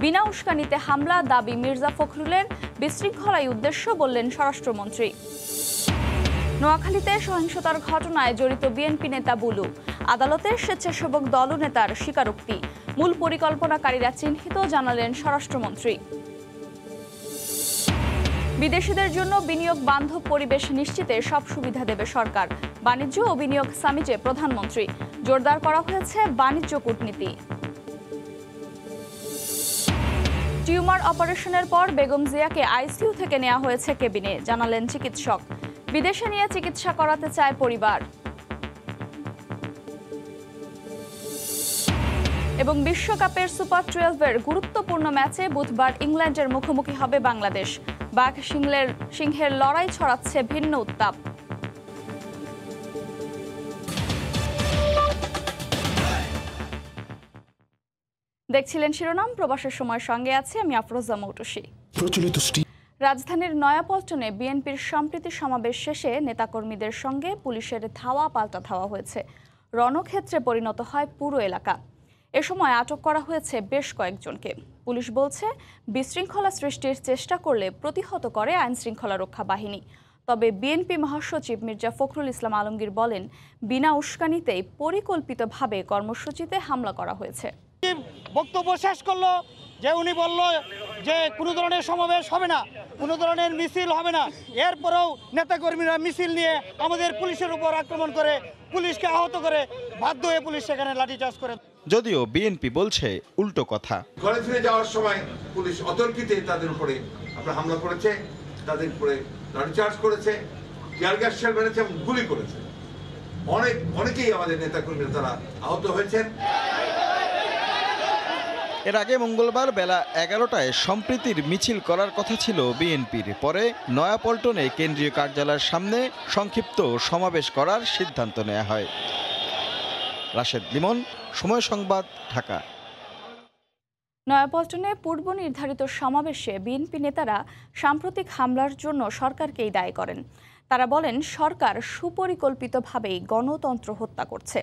বিনা উস্কানিতে হামলা দাবি মির্জা ফখরুলের, বিশৃঙ্খলাই উদ্দেশ্য বললেন স্বরাষ্ট্রমন্ত্রী। নোয়াখালীতে সহিংসতার ঘটনায় জড়িত বিএনপি নেতা বুলু, আদালতের স্বেচ্ছাসেবক দল নেতার স্বীকারোক্তি, মূল পরিকল্পনাকারীরা চিহ্নিত, জানালেন স্বরাষ্ট্রমন্ত্রী। বিদেশিদের জন্য বিনিয়োগ বান্ধব পরিবেশ নিশ্চিতে সব সুবিধা দেবে সরকার, বাণিজ্য ও বিনিয়োগ সামিটে প্রধানমন্ত্রী। জোরদার করা হয়েছে বাণিজ্য কূটনীতি। টিউমার অপারেশনের পর বেগম জিয়াকে আইসিইউ থেকে নেওয়া হয়েছে কেবিনে, জানালেন চিকিৎসক। বিদেশে নিয়ে চিকিৎসা করাতে চায় পরিবার। এবং বিশ্বকাপের সুপার 12-এর গুরুত্বপূর্ণ ম্যাচে বুধবার ইংল্যান্ডের মুখোমুখি হবে বাংলাদেশ। বাঘ সিংহের লড়াই ছড়াচ্ছে ভিন্ন উত্তাপ। দেখছিলেন শিরোনাম, প্রবাসের সময় সঙ্গে আছে আমি আফরোজা মৌটুসী। রাজধানীর নয়াপল্টনে বিএনপির সম্প্রীতি সমাবেশ শেষে নেতাকর্মীদের সঙ্গে পুলিশের ধাওয়া পাল্টা ধাওয়া হয়েছে। রণক্ষেত্রে পরিণত হয় পুরো এলাকা। এ সময় আটক করা হয়েছে বেশ কয়েকজনকে। পুলিশ বলছে, বিশৃঙ্খলা সৃষ্টির চেষ্টা করলে প্রতিহত করে আইনশৃঙ্খলা রক্ষা বাহিনী। তবে বিএনপি মহাসচিব মির্জা ফখরুল ইসলাম আলমগীর বলেন, বিনা উস্কানিতেই পরিকল্পিতভাবে কর্মসূচিতে হামলা করা হয়েছে। বক্তব্য শেষ করলো যে উনি বলল যে কোনো ধরনের সমাবেশ হবে না, কোনো ধরনের মিছিল হবে না। এরপরেও নেতাকর্মীরা মিছিল নিয়ে আমাদের পুলিশের উপর আক্রমণ করে, পুলিশকে আহত করে, বাধ্য হয়ে পুলিশ সেখানে লাঠিচার্জ করে। যদিও বিএনপি বলছে উল্টো কথা। ঘরে ফিরে যাওয়ার সময় পুলিশ অতর্কিতে তাদের উপরে হামলা করেছে, তাদের উপরে লাঠিচার্জ করেছে, টিয়ার গ্যাস শেল মেরেছে এবং গুলি করেছে। অনেকেই আমাদের নেতাকর্মীরা তারা আহত হয়েছেন। এর আগে মঙ্গলবার বেলা 11টায় সম্প্রীতির মিছিল করার কথা ছিল বিএনপির। পরে নয়াপল্টনে কেন্দ্রীয় কার্যালয়ের সামনে সংক্ষিপ্ত সমাবেশ করার সিদ্ধান্ত নেওয়া হয়। রাশেদ লিমন, সময় সংবাদ, ঢাকা। নয়াপল্টনে পূর্ব নির্ধারিত সমাবেশে বিএনপি নেতারা সাম্প্রতিক হামলার জন্য সরকারকেই দায়ী করেন। তারা বলেন, সরকার সুপরিকল্পিতভাবেই গণতন্ত্র হত্যা করছে।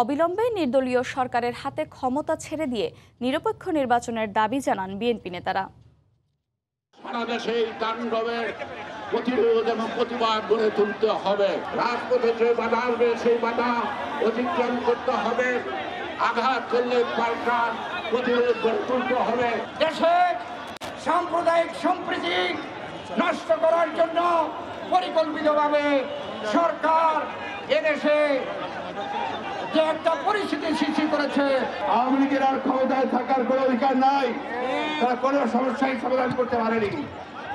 অবিলম্বে নির্দলীয় সরকারের হাতে ক্ষমতা ছেড়ে দিয়ে নিরপেক্ষ নির্বাচনের দাবি জানান বিএনপি নেতারা। সারা দেশে এই তাণ্ডবের প্রতিরোধ এবং প্রতিবাদ গড়ে তুলতে হবে। রাজপথে যে বাধা আসবে সেই বাধা অতিক্রম করতে হবে। আঘাত করলে পাল্টা প্রতিরোধ গড়ে তুলতে হবে। দেশে সাম্প্রদায়িক সম্প্রীতি নষ্ট করার জন্য পরিকল্পিতভাবে সরকার এদেশে যে একটা পরিস্থিতি সৃষ্টি করেছে। আওয়ামী লীগের আর ক্ষমতায় থাকার কোনো অধিকার নাই। তারা কোনো সমস্যাই সমাধান করতে পারেনি।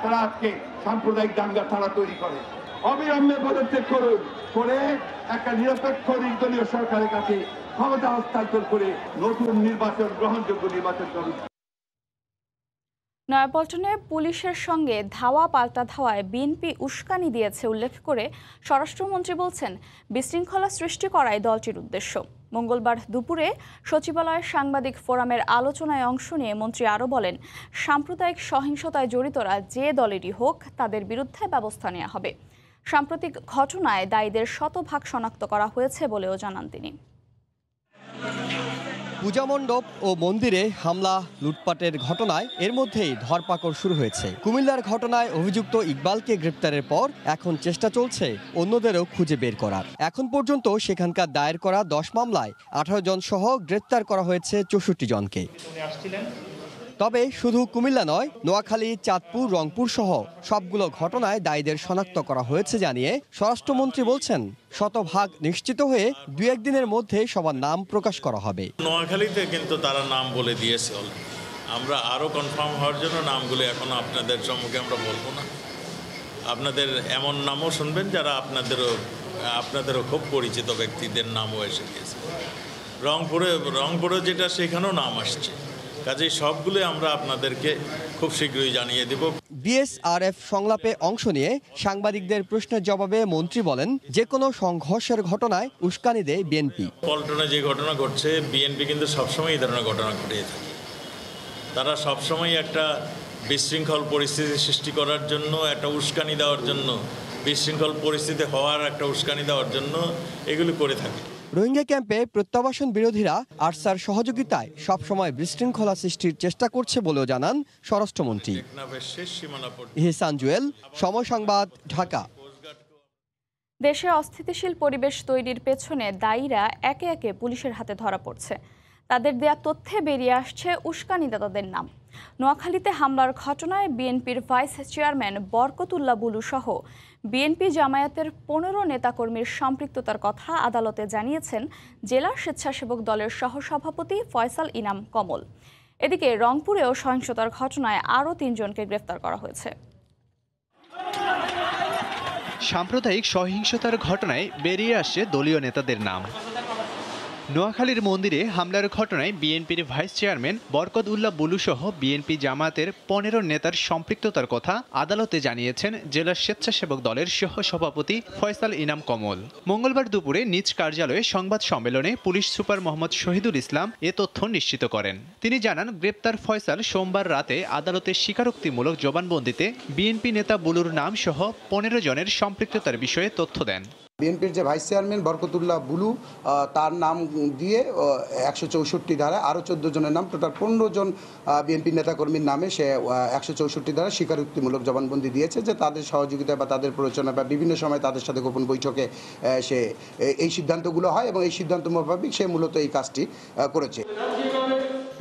তারা আজকে সাম্প্রদায়িক দাঙ্গা থানা তৈরি করে। অবিলম্বে পদত্যাগ করুন, করে একটা নিরপেক্ষ নির্দলীয় সরকারের কাছে ক্ষমতা হস্তান্তর করে নতুন নির্বাচন, গ্রহণযোগ্য নির্বাচন করুন। নয়াপল্টনে পুলিশের সঙ্গে ধাওয়া পাল্টা ধাওয়ায় বিএনপি উস্কানি দিয়েছে উল্লেখ করে স্বরাষ্ট্রমন্ত্রী বলছেন, বিশৃঙ্খলা সৃষ্টি করাই দলটির উদ্দেশ্য। মঙ্গলবার দুপুরে সচিবালয়ের সাংবাদিক ফোরামের আলোচনায় অংশ নিয়ে মন্ত্রী আরও বলেন, সাম্প্রদায়িক সহিংসতায় জড়িতরা যে দলেরই হোক তাদের বিরুদ্ধে ব্যবস্থা নেওয়া হবে। সাম্প্রতিক ঘটনায় দায়ীদের শতভাগ শনাক্ত করা হয়েছে বলেও জানান তিনি। পূজা মণ্ডপ ও মন্দিরে হামলা, লুটপাটের ঘটনায় এর মধ্যেই ধরপাকড় শুরু হয়েছে। কুমিল্লার ঘটনায় অভিযুক্ত ইকবালকে গ্রেপ্তারের পর এখন চেষ্টা চলছে অন্যদেরও খুঁজে বের করার। এখন পর্যন্ত সেখানকার দায়ের করা 10 মামলায় 18 জন সহ গ্রেপ্তার করা হয়েছে 64 জনকে। তবে শুধু কুমিল্লা নয়, নোয়াখালী, চাঁদপুর, রংপুর সহ সবগুলো ঘটনায় দায়ীদের শনাক্ত করা হয়েছে জানিয়ে স্বরাষ্ট্রমন্ত্রী বলছেন, শতভাগ নিশ্চিত হয়ে 2-1 দিনের মধ্যে সবার নাম প্রকাশ করা হবে। নোয়াখালীতে কিন্তু তারা নাম বলে দিয়েছে। আমরা আরও কনফার্ম হওয়ার জন্য নামগুলো এখন আপনাদের সম্মুখে আমরা বলবো না। আপনাদের এমন নামও শুনবেন যারা আপনাদেরও খুব পরিচিত ব্যক্তিদের নামও এসে গিয়েছে। রংপুরে যেটা সেখানেও নাম আসছে। কাজেই সবগুলো আমরা আপনাদেরকে খুব শীঘ্রই জানিয়ে দেব। বিএসআরএফ সংলাপে অংশ নিয়ে সাংবাদিকদের প্রশ্নের জবাবে মন্ত্রী বলেন, যে কোনো সংঘর্ষের ঘটনায় উস্কানি দেয় বিএনপি। পল্টনে যে ঘটনা ঘটছে, বিএনপি কিন্তু সবসময় এই ধরনের ঘটনা ঘটিয়ে থাকে। তারা সবসময় একটা বিশৃঙ্খল পরিস্থিতি সৃষ্টি করার জন্য, একটা উস্কানি দেওয়ার জন্য, বিশৃঙ্খল পরিস্থিতি হওয়ার একটা উস্কানি দেওয়ার জন্য এগুলি করে থাকে। রোহিঙ্গা ক্যাম্পে প্রত্যাবাসন বিরোধীরা আরসার সহযোগিতায় সবসময় বিশৃঙ্খলা সৃষ্টির চেষ্টা করছে বলেও জানান স্বরাষ্ট্রমন্ত্রী। ইহসান জুয়েল, সময় সংবাদ, ঢাকা। দেশে অস্থিতিশীল পরিবেশ তৈরির পেছনে দায়ীরা একে একে পুলিশের হাতে ধরা পড়ছে। তাদের দেয়া তথ্যে বেরিয়ে আসছে উস্কানিদাতাদের নাম। নোয়াখালীতে হামলার ঘটনায় বিএনপির ভাইস চেয়ারম্যান বরকতুল্লাহ বুলু সহ বিএনপি জামায়াতের 15 নেতাকর্মীর সম্পৃক্ততার কথা আদালতে জানিয়েছেন জেলা স্বেচ্ছাসেবক দলের সহসভাপতি ফয়সাল ইনাম কমল। এদিকে রংপুরেও সহিংসতার ঘটনায় আরও 3 জনকে গ্রেফতার করা হয়েছে। সাম্প্রদায়িক সহিংসতার ঘটনায় বেরিয়ে আসছে দলীয় নেতাদের নাম। নোয়াখালীর মন্দিরে হামলার ঘটনায় বিএনপির ভাইস চেয়ারম্যান বরকত উল্লাহ বুলু সহ বিএনপি জামায়াতের 15 নেতার সম্পৃক্ততার কথা আদালতে জানিয়েছেন জেলা স্বেচ্ছাসেবক দলের সহ সভাপতি ফয়সাল ইনাম কমল। মঙ্গলবার দুপুরে নিজ কার্যালয়ে সংবাদ সম্মেলনে পুলিশ সুপার মোহাম্মদ শহীদুল ইসলাম এ তথ্য নিশ্চিত করেন। তিনি জানান, গ্রেপ্তার ফয়সাল সোমবার রাতে আদালতে স্বীকারোক্তিমূলক জবানবন্দিতে বিএনপি নেতা বুলুর নাম সহ 15 জনের সম্পৃক্ততার বিষয়ে তথ্য দেন। বিএনপির যে ভাইস চেয়ারম্যান বরকতুল্লাহ বুলু, তার নাম দিয়ে 164 ধারা, আরও 14 জনের নাম, টোটাল 15 জন বিএনপি নেতাকর্মীর নামে সে 164 ধারা স্বীকারোক্তিমূলক জবানবন্দি দিয়েছে যে তাদের সহযোগিতা বা তাদের প্ররোচনা বা বিভিন্ন সময় তাদের সাথে গোপন বৈঠকে সে এই সিদ্ধান্তগুলো হয় এবং এই সিদ্ধান্ত মোতাবেক সে মূলত এই কাজটি করেছে।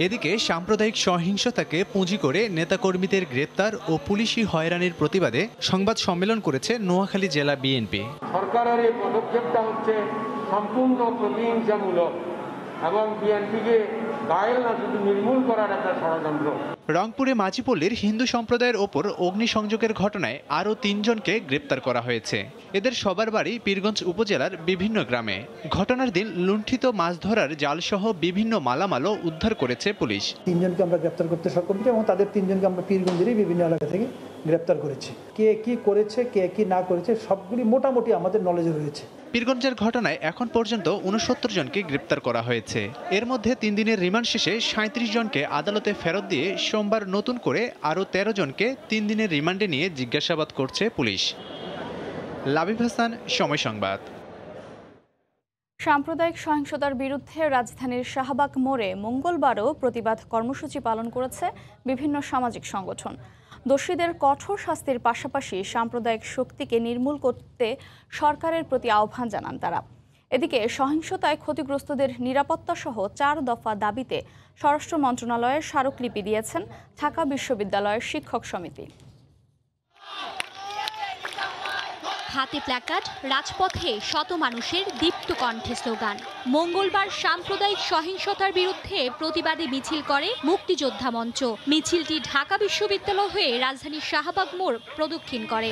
এদিকে সাম্প্রদায়িক সহিংসতাকে পুঁজি করে নেতাকর্মীদের গ্রেপ্তার ও পুলিশি হয়রানির প্রতিবাদে সংবাদ সম্মেলন করেছে নোয়াখালী জেলা বিএনপি। সরকারের এই পদক্ষেপটা হচ্ছে সম্পূর্ণ প্রতিহিংসামূলক এবং বিএনপিকে গায়েল না শুধু নির্মূল করার একটা ষড়যন্ত্র। রংপুরে মাঝিপল্লীর হিন্দু সম্প্রদায়ের ওপর অগ্নিসংযোগের ঘটনায় আরও 3 জনকে গ্রেপ্তার করা হয়েছে। এদের সবার বাড়ি পীরগঞ্জ উপজেলার বিভিন্ন গ্রামে। ঘটনার দিন লুণ্ঠিত মাছ ধরার জালসহ বিভিন্ন মালামালও উদ্ধার করেছে পুলিশ। 3 জনকে আমরা গ্রেপ্তার করতে সক্ষম হয়েছি এবং তাদের 3 জনকে আমরা পীরগঞ্জেরই বিভিন্ন এলাকা থেকে গ্রেপ্তার করেছি। কে কি করেছে, কে কি না করেছে সবগুলি মোটামুটি আমাদের নলেজে রয়েছে। পীরগঞ্জের ঘটনায় এখন পর্যন্ত 69 জনকে গ্রেপ্তার করা হয়েছে। এর মধ্যে 3 দিনের রিমান্ড শেষে 37 জনকে আদালতে ফেরত দিয়ে সোমবার নতুন করে আরও 13 জনকে 3 দিনের রিমান্ডে নিয়ে জিজ্ঞাসাবাদ করছে পুলিশ। লাবিব হাসান, সময় সংবাদ। সাম্প্রদায়িক সহিংসতার বিরুদ্ধে রাজধানীর শাহবাগ মোড়ে মঙ্গলবারও প্রতিবাদ কর্মসূচি পালন করেছে বিভিন্ন সামাজিক সংগঠন। দোষীদের কঠোর শাস্তির পাশাপাশি সাম্প্রদায়িক শক্তিকে নির্মূল করতে সরকারের প্রতি আহ্বান জানান তারা। এদিকে সহিংসতায় ক্ষতিগ্রস্তদের নিরাপত্তা সহ 4 দফা দাবিতে স্বরাষ্ট্র মন্ত্রণালয়ে স্মারকলিপি দিয়েছেন ঢাকা বিশ্ববিদ্যালয়ের শিক্ষক সমিতি। হাতে প্ল্যাকার্ড, রাজপথে শত মানুষের দীপ্ত কণ্ঠে স্লোগান। মঙ্গলবার সাম্প্রদায়িক সহিংসতার বিরুদ্ধে প্রতিবাদী মিছিল করে মুক্তিযোদ্ধা মঞ্চ। মিছিলটি ঢাকা বিশ্ববিদ্যালয় হয়ে রাজধানীর শাহবাগ মোড় প্রদক্ষিণ করে।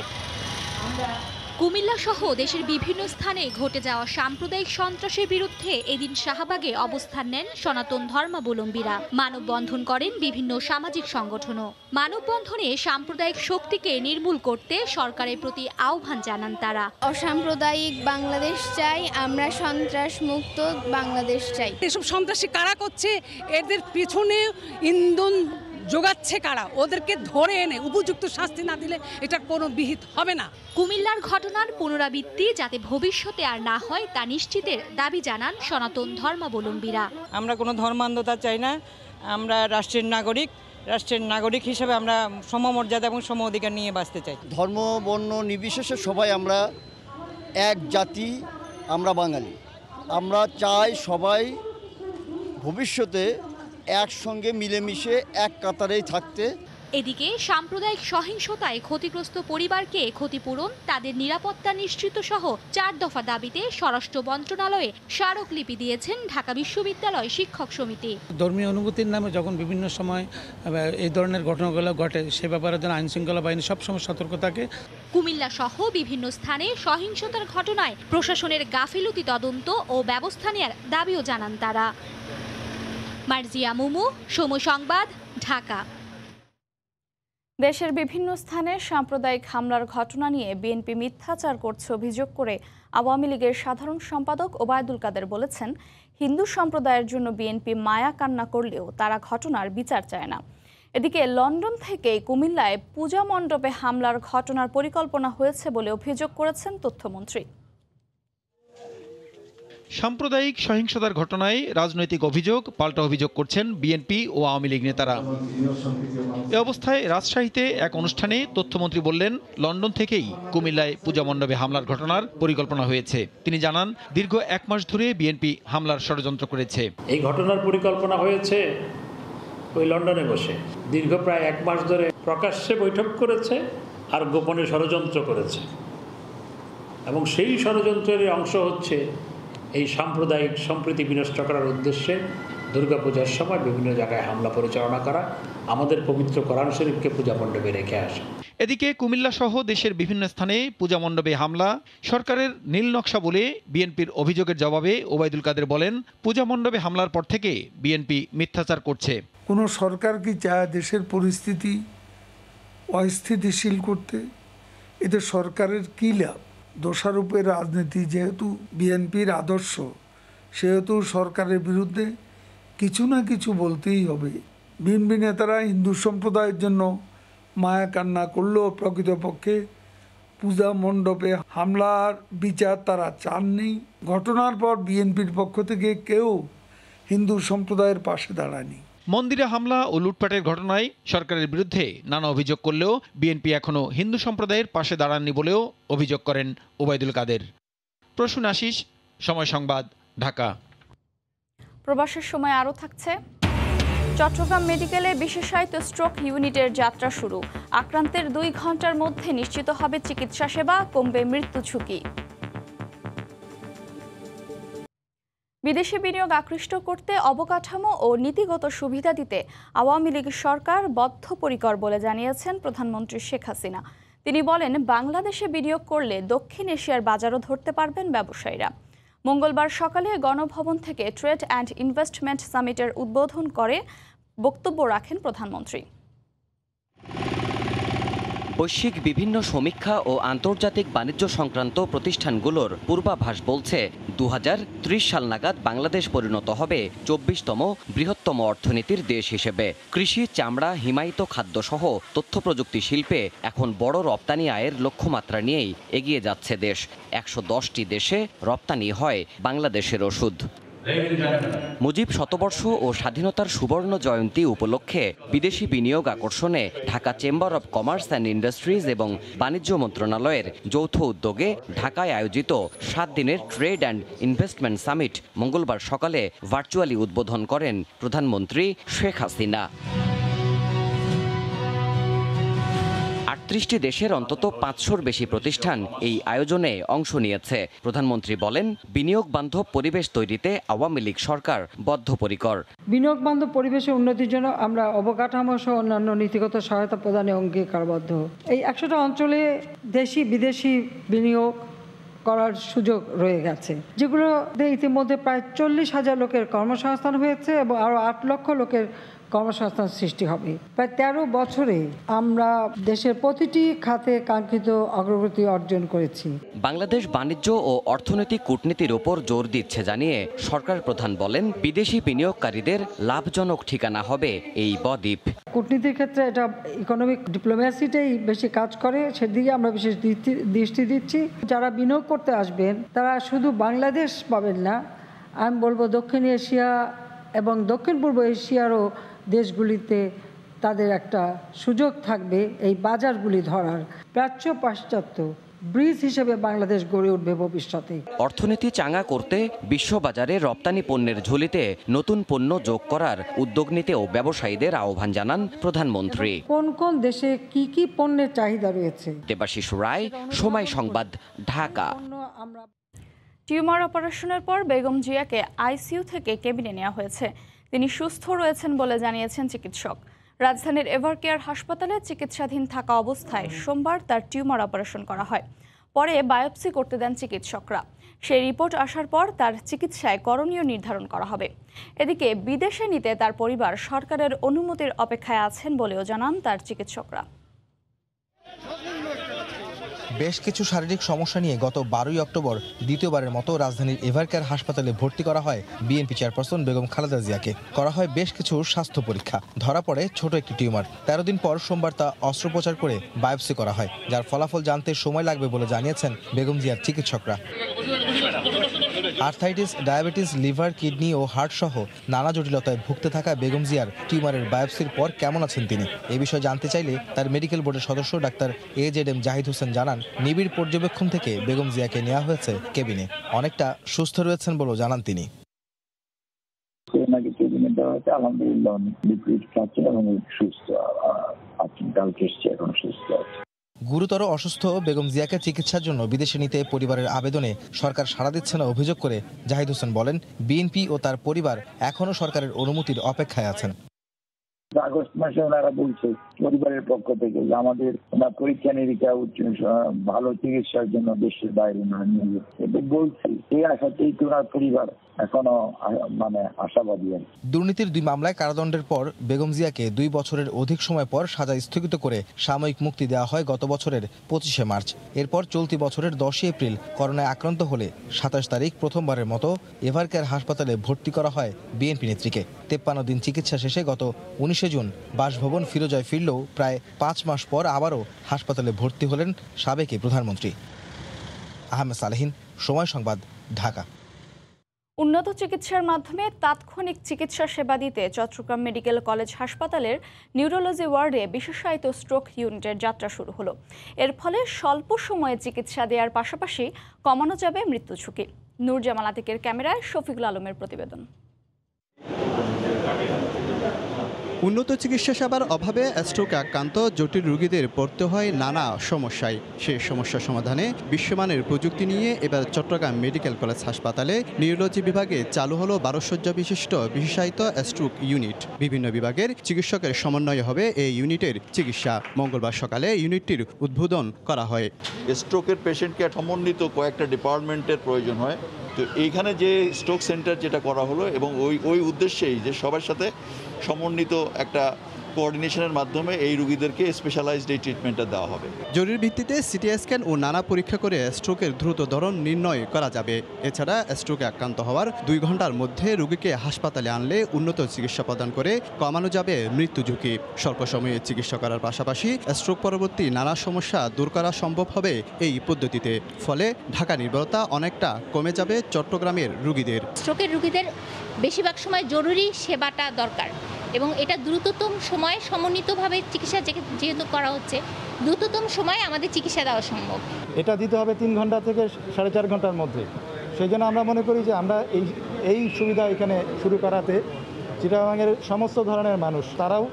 কুমিল্লা সহ দেশের বিভিন্ন স্থানে ঘটে যাওয়া সাম্প্রদায়িক সন্ত্রাসের বিরুদ্ধে এদিন শাহবাগে অবস্থান নেন সনাতন ধর্মাবলম্বীরা। মানববন্ধন করেন বিভিন্ন সামাজিক সংগঠনও। মানববন্ধনে সাম্প্রদায়িক শক্তিকে নির্মূল করতে সরকারের প্রতি আহ্বান জানান তারা। অসাম্প্রদায়িক বাংলাদেশ চাই, আমরা সন্ত্রাস মুক্ত বাংলাদেশ চাই। এসব সন্ত্রাসী কারা করছে, এদের পিছনে ইন্ধন যোগাচ্ছে কারা, ওদেরকে ধরে এনে উপযুক্ত শাস্তি না দিলে এটার কোনো বিহিত হবে না। কুমিল্লার ঘটনার পুনরাবৃত্তি যাতে ভবিষ্যতে আর না হয় তা নিশ্চিতের দাবি জানান সনাতন ধর্মাবলম্বীরা। আমরা কোনো ধর্মান্ধতা চাই না, আমরা রাষ্ট্রের নাগরিক হিসেবে আমরা সমমর্যাদা এবং সম অধিকার নিয়ে বাঁচতে চাই। ধর্ম বর্ণ নির্বিশেষে সবাই আমরা এক জাতি, আমরা বাঙালি। আমরা চাই সবাই ভবিষ্যতে একসঙ্গে মিলেমিশে এক কাতারেই থাকতে। এদিকে সাম্প্রদায়িক সহিংসতায় ক্ষতিগ্রস্ত পরিবারকে ক্ষতিপূরণ, তাদের নিরাপত্তা নিশ্চিত সহ 4 দফা দাবিতে স্বরাষ্ট্র মন্ত্রণালয়ে স্মারকলিপি দিয়েছেন ঢাকা বিশ্ববিদ্যালয় শিক্ষক সমিতি। ধর্মীয় অনুভূতির নামে যখন বিভিন্ন সময় এই ধরনের ঘটনাগুলো ঘটে, সে ব্যাপারে যেন আইনশৃঙ্খলা বাহিনী সবসময় সতর্ক থাকে। কুমিল্লা সহ বিভিন্ন স্থানে সহিংসতার ঘটনায় প্রশাসনের গাফিলতি তদন্ত ও ব্যবস্থা নেওয়ার দাবিও জানান তারা। মার্জিয়া মুমু, সময় সংবাদ, ঢাকা। দেশের বিভিন্ন স্থানে সাম্প্রদায়িক হামলার ঘটনা নিয়ে বিএনপি মিথ্যাচার করছে অভিযোগ করে আওয়ামী লীগের সাধারণ সম্পাদক ওবায়দুল কাদের বলেছেন, হিন্দু সম্প্রদায়ের জন্য বিএনপি মায়া কান্না করলেও তারা ঘটনার বিচার চায় না। এদিকে লন্ডন থেকে কুমিল্লায় পূজা মণ্ডপে হামলার ঘটনার পরিকল্পনা হয়েছে বলে অভিযোগ করেছেন তথ্যমন্ত্রী। সাম্প্রদায়িক সহিংসতার ঘটনায় রাজনৈতিক অভিযোগ পাল্টা অভিযোগ করছেন বিএনপি ও আওয়ামী লীগ নেতারা। এ অবস্থায় রাজশাহীতে এক অনুষ্ঠানে তথ্যমন্ত্রী বললেন, লন্ডন থেকেই কুমিল্লায় পূজা মণ্ডপে হামলার ঘটনার পরিকল্পনা হয়েছে। তিনি জানান, দীর্ঘ 1 মাস ধরে বিএনপি হামলার ষড়যন্ত্র করেছে। এই ঘটনার পরিকল্পনা হয়েছে ওই লন্ডনে বসে, দীর্ঘ প্রায় 1 মাস ধরে প্রকাশ্যে বৈঠক করেছে আর গোপনে ষড়যন্ত্র করেছে, এবং সেই ষড়যন্ত্রের অংশ হচ্ছে এই সাম্প্রদায়িক সম্প্রীতি বিনষ্ট করার উদ্দেশ্যে দুর্গাপূজার সময় বিভিন্ন জায়গায় হামলা পরিচালনা করা, আমাদের পবিত্র কোরআন শরীফকে পূজা মণ্ডপে রেখে আসা। এদিকে কুমিল্লা সহ দেশের বিভিন্ন স্থানে পূজা মণ্ডপে হামলা সরকারের নীল নকশা বলে বিএনপির অভিযোগের জবাবে ওবায়দুল কাদের বলেন, পূজা মণ্ডপে হামলার পর থেকে বিএনপি মিথ্যাচার করছে। কোনো সরকার কি চায় দেশের পরিস্থিতি অস্থিতিশীল করতে? এতে সরকারের কী লাভ? দোষারোপের রাজনীতি যেহেতু বিএনপির আদর্শ, সেহেতু সরকারের বিরুদ্ধে কিছু না কিছু বলতেই হবে। বিএনপি নেতারা হিন্দু সম্প্রদায়ের জন্য মায়া কান্না করলেও প্রকৃতপক্ষে পূজা মণ্ডপে হামলার বিচার তারা চাননি। ঘটনার পর বিএনপির পক্ষ থেকে কেউ হিন্দু সম্প্রদায়ের পাশে দাঁড়ায়নি। মন্দিরে হামলা ও লুটপাটের ঘটনায় সরকারের বিরুদ্ধে নানা অভিযোগ করলেও বিএনপি এখনও হিন্দু সম্প্রদায়ের পাশে দাঁড়াননি বলেও অভিযোগ করেন ওবায়দুল কাদের। প্রসূন আশিস, সময় সংবাদ, ঢাকা। প্রবাসের সময় আরও থাকছে, চট্টগ্রাম মেডিকেলে বিশেষায়িত স্ট্রোক ইউনিটের যাত্রা শুরু। আক্রান্তের 2 ঘন্টার মধ্যে নিশ্চিত হবে চিকিৎসা সেবা, কমবে মৃত্যু ঝুঁকি। বিদেশি বিনিয়োগ আকৃষ্ট করতে অবকাঠামো ও নীতিগত সুবিধা দিতে আওয়ামী লীগ সরকার বদ্ধপরিকর বলে জানিয়েছেন প্রধানমন্ত্রী শেখ হাসিনা। তিনি বলেন, বাংলাদেশে বিনিয়োগ করলে দক্ষিণ এশিয়ার বাজারও ধরতে পারবেন ব্যবসায়ীরা। মঙ্গলবার সকালে গণভবন থেকে ট্রেড অ্যান্ড ইনভেস্টমেন্ট সামিটের উদ্বোধন করে বক্তব্য রাখেন প্রধানমন্ত্রী। বৈশ্বিক বিভিন্ন সমীক্ষা ও আন্তর্জাতিক বাণিজ্য সংক্রান্ত প্রতিষ্ঠানগুলোর পূর্বাভাস বলছে 2030 সাল নাগাদ বাংলাদেশ পরিণত হবে 24তম বৃহত্তম অর্থনীতির দেশ হিসেবে। কৃষি, চামড়া, হিমায়িত খাদ্যসহ তথ্য প্রযুক্তি শিল্পে এখন বড় রপ্তানি আয়ের লক্ষ্যমাত্রা নিয়েই এগিয়ে যাচ্ছে দেশ। 110টি দেশে রপ্তানি হয় বাংলাদেশের ওষুধ। মুজিব শতবর্ষ ও স্বাধীনতার সুবর্ণ জয়ন্তী উপলক্ষে বিদেশি বিনিয়োগ আকর্ষণে Dhaka chamber of commerce and industries এবং বাণিজ্য মন্ত্রণালয়ের যৌথ উদ্যোগে ঢাকায় আয়োজিত 7 দিনের ট্রেড অ্যান্ড ইনভেস্টমেন্ট সামিট মঙ্গলবার সকালে ভার্চুয়ালি উদ্বোধন করেন প্রধানমন্ত্রী শেখ হাসিনা। 38টি দেশের অন্তত 500-র বেশি প্রতিষ্ঠান এই আয়োজনে অংশ নিয়েছে। প্রধানমন্ত্রী বলেন, বিনিয়োগ বান্ধব পরিবেশ তৈরিতে আওয়ামী লীগ সরকার বদ্ধপরিকর। বিনিয়োগ বান্ধব পরিবেশের উন্নতির জন্য আমরা অবকাঠামো সহ অন্যান্য নীতিগত সহায়তা প্রদানে অঙ্গীকারবদ্ধ। এই 100টা অঞ্চলে দেশি বিদেশি বিনিয়োগ করার সুযোগ রয়ে গেছে, যেগুলোতে ইতিমধ্যে প্রায় 40,000 লোকের কর্মসংস্থান হয়েছে এবং আরও 8 লক্ষ লোকের কর্মসংস্থান সৃষ্টি হবে। প্রায় 13 বছরে আমরা দেশের প্রতিটি খাতে কাঙ্ক্ষিত অগ্রগতি অর্জন করেছি। বাংলাদেশ বাণিজ্য ও অর্থনৈতিক কূটনীতির ওপর জোর দিচ্ছে জানিয়ে সরকার প্রধান বলেন, বিদেশি বিনিয়োগকারীদের লাভজনক ঠিকানা হবে এই বদ্বীপ। কূটনীতির ক্ষেত্রে এটা ইকোনমিক ডিপ্লোম্যাসিটাই বেশি কাজ করে, সেদিকে আমরা বিশেষ দৃষ্টি দিচ্ছি। যারা বিনিয়োগ করতে আসবেন তারা শুধু বাংলাদেশ পাবেন না, আমি বলবো দক্ষিণ এশিয়া এবং দক্ষিণ পূর্ব এশিয়ারও দেশগুলিতে তাদের একটা সুযোগ থাকবে এই বাজারগুলি ধরার। প্রাচ্য পাশ্চাত্য ব্রিজ হিসেবে বাংলাদেশ গড়ে উঠবে ভবিষ্যতে। অর্থনীতি চাঙা করতে বিশ্ববাজারে রপ্তানি পণ্যের ঝুলিতে নতুন পণ্য যোগ করার উদ্যোগ নিতেও ব্যবসায়ীদের আহ্বান জানান প্রধানমন্ত্রী। কোন কোন দেশে কি কি পণ্যের চাহিদা রয়েছে। দেবাশিস রায়, সময় সংবাদ, ঢাকা। টিউমার অপারেশনের পর বেগম জিয়াকে আইসিইউ থেকে কেবিনে নেওয়া হয়েছে। তিনি সুস্থ রয়েছেন বলে জানিয়েছেন চিকিৎসক। রাজধানীর এভারকেয়ার হাসপাতালে চিকিৎসাধীন থাকা অবস্থায় সোমবার তার টিউমার অপারেশন করা হয়। পরে বায়োপসি করতে দেন চিকিৎসকরা। সেই রিপোর্ট আসার পর তার চিকিৎসায় করণীয় নির্ধারণ করা হবে। এদিকে বিদেশে নিতে তার পরিবার সরকারের অনুমতির অপেক্ষায় আছেন বলেও জানান তার চিকিৎসকরা। বেশ কিছু শারীরিক সমস্যা নিয়ে গত 12ই অক্টোবর দ্বিতীয়বারের মতো রাজধানীর এভারকেয়ার হাসপাতালে ভর্তি করা হয় বিএনপি চেয়ারপারসন বেগম খালেদা জিয়াকে। করা হয় বেশ কিছু স্বাস্থ্য পরীক্ষা। ধরা পড়ে ছোট একটি টিউমার। 13 দিন পর সোমবার তা অস্ত্রোপচার করে বায়োপসি করা হয়, যার ফলাফল জানতে সময় লাগবে বলে জানিয়েছেন বেগম জিয়ার চিকিৎসকরা। আর্থাইটিস, ডায়াবেটিস, লিভার, কিডনি ও হার্ট সহ নানা জটিলতায় ভুগতে থাকা বেগম জিয়ার টিউমারের বায়োপসির পর কেমন আছেন তিনি, এ বিষয়ে জানতে চাইলে তার মেডিকেল বোর্ডের সদস্য ডাক্তার AZM জাহিদ হোসেন জানান, নিবিড় পর্যবেক্ষণ থেকে বেগম জিয়াকে নেওয়া হয়েছে কেবিনে। অনেকটা সুস্থ রয়েছেন বলেও জানান তিনি। আলহামদুলিল্লাহ লিকুইড খাচ্ছেন এবং সুস্থ আছেন, কালকে এসছে, এখন সুস্থ আছে। গুরুতর অসুস্থ বেগম জিয়াকে চিকিৎসার জন্য বিদেশে নিতে পরিবারের আবেদনে সরকার সাড়া দিচ্ছে না অভিযোগ করে জাহিদ হোসেন বলেন, বিএনপি ও তার পরিবার এখনো সরকারের অনুমতির অপেক্ষায় আছেন। আগস্ট মাসে ওনারা বলছে পরিবারের পক্ষ থেকে যে আমাদের ওনার পরীক্ষা নিরীক্ষা ভালো চিকিৎসার জন্য দেশের বাইরে ওনারা নিয়ে যেতে বলছি। এই আশাতেই ওনার পরিবার এখনো আশাবাদী। দুর্নীতির 2 মামলায় কারাদণ্ডের পর বেগম জিয়াকে 2 বছরের অধিক সময় পর সাজা স্থগিত করে সাময়িক মুক্তি দেওয়া হয় গত বছরের 25শে মার্চ। এরপর চলতি বছরের 10ই এপ্রিল করোনায় আক্রান্ত হলে 27 তারিখ প্রথমবারের মতো এভারকেয়ার হাসপাতালে ভর্তি করা হয় বিএনপি নেত্রীকে। 53 দিন চিকিৎসা শেষে গত 19শে জুন বাসভবন ফিরোজায় ফিরলেও প্রায় 5 মাস পর আবারও হাসপাতালে ভর্তি হলেন সাবেক প্রধানমন্ত্রী। আহমেদ সালেহিন, সময় সংবাদ, ঢাকা। উন্নত চিকিৎসার মাধ্যমে তাৎক্ষণিক চিকিৎসা সেবা দিতে চট্টগ্রাম মেডিকেল কলেজ হাসপাতালের নিউরোলজি ওয়ার্ডে বিশেষায়িত স্ট্রোক ইউনিটের যাত্রা শুরু হলো। এর ফলে স্বল্প সময়ে চিকিৎসা দেওয়ার পাশাপাশি কমানো যাবে মৃত্যু ঝুঁকি। নূর জামাল আতিকের ক্যামেরায় শফিকুল আলমের প্রতিবেদন। উন্নত চিকিৎসা সেবার অভাবে স্ট্রোকে আক্রান্ত জটিল রোগীদের পড়তে হয় নানা সমস্যায়। সেই সমস্যা সমাধানে বিশ্বমানের প্রযুক্তি নিয়ে এবার চট্টগ্রাম মেডিকেল কলেজ হাসপাতালে নিউরোলজি বিভাগে চালু হলো 12 শয্যা বিশিষ্ট বিশেষায়িত স্ট্রোক ইউনিট। বিভিন্ন বিভাগের চিকিৎসকের সমন্বয়ে হবে এই ইউনিটের চিকিৎসা। মঙ্গলবার সকালে ইউনিটটির উদ্বোধন করা হয়। স্ট্রোকের পেশেন্টকে সমন্বিত কয়েকটা ডিপার্টমেন্টের প্রয়োজন হয়, তো এইখানে যে স্ট্রোক সেন্টার যেটা করা হলো এবং ওই উদ্দেশ্যেই যে সবার সাথে সমন্বিত একটা কোঅর্ডিনেশনের মাধ্যমে এই রোগীদেরকে স্পেশালাইজড এই ট্রিটমেন্টটা দেওয়া হবে। জরুরি ভিত্তিতে সিটি স্ক্যান ও নানা পরীক্ষা করে স্ট্রোকের দ্রুত ধরন নির্ণয় করা যাবে। এছাড়া স্ট্রোকে আক্রান্ত হওয়ার 2 ঘন্টার মধ্যে রোগীকে হাসপাতালে আনলে উন্নত চিকিৎসা প্রদান করে কমানো যাবে মৃত্যু ঝুঁকি। স্বল্প সময়ে চিকিৎসা করার পাশাপাশি স্ট্রোক পরবর্তী নানা সমস্যা দূর করা সম্ভব হবে এই পদ্ধতিতে। ফলে ঢাকা নির্ভরতা অনেকটা কমে যাবে চট্টগ্রামের রোগীদের। স্ট্রোকের রোগীদের বেশিরভাগ সময় জরুরি সেবাটা দরকার এবং এটা দ্রুততম সময়ে সমন্বিতভাবে চিকিৎসা যেহেতু করা হচ্ছে, দ্রুততম সময়ে আমাদের চিকিৎসা দেওয়া সম্ভব। এটা দিতে হবে 3 ঘন্টা থেকে 4.5 ঘন্টার মধ্যে। সেই জন্য আমরা মনে করি যে আমরা এই সুবিধা এখানে শুরু করাতে চিটাগাংয়ের সমস্ত ধরনের মানুষ তারাও